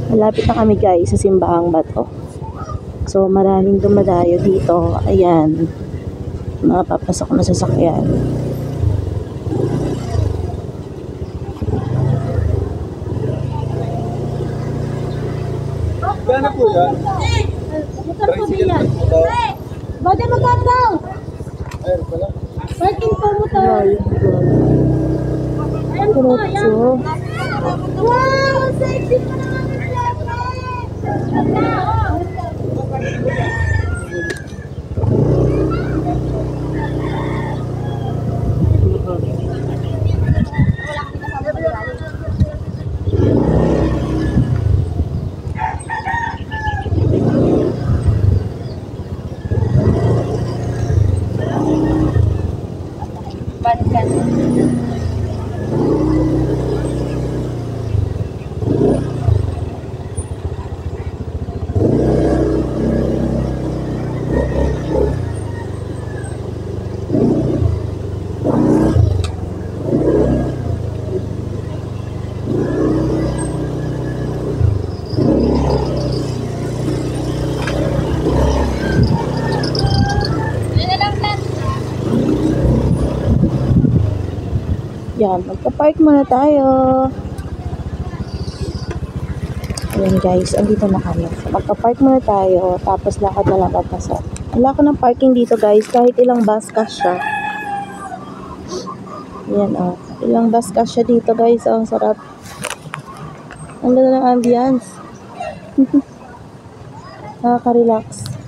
Malapit na kami guys sa Simbahang Bato. So maraming dumadayo dito. Ayan. Mga papasok na sasakyan. Gana po yan? Motor po diyan. Bada magkakaw. Ayun pala. Parking po motor. Ayan po, ayan. Wow! Sexy pa naman yung Yan, magpa-park muna tayo. Ayan guys, andito na kami. Magpa-park muna tayo, tapos lakad na lang papasok. Wala ko ng parking dito guys, kahit ilang bus kasya. Ayan oh, ilang bus kasya dito guys, oh, sarap. Ang ganda ng ambience. Nakaka-relax.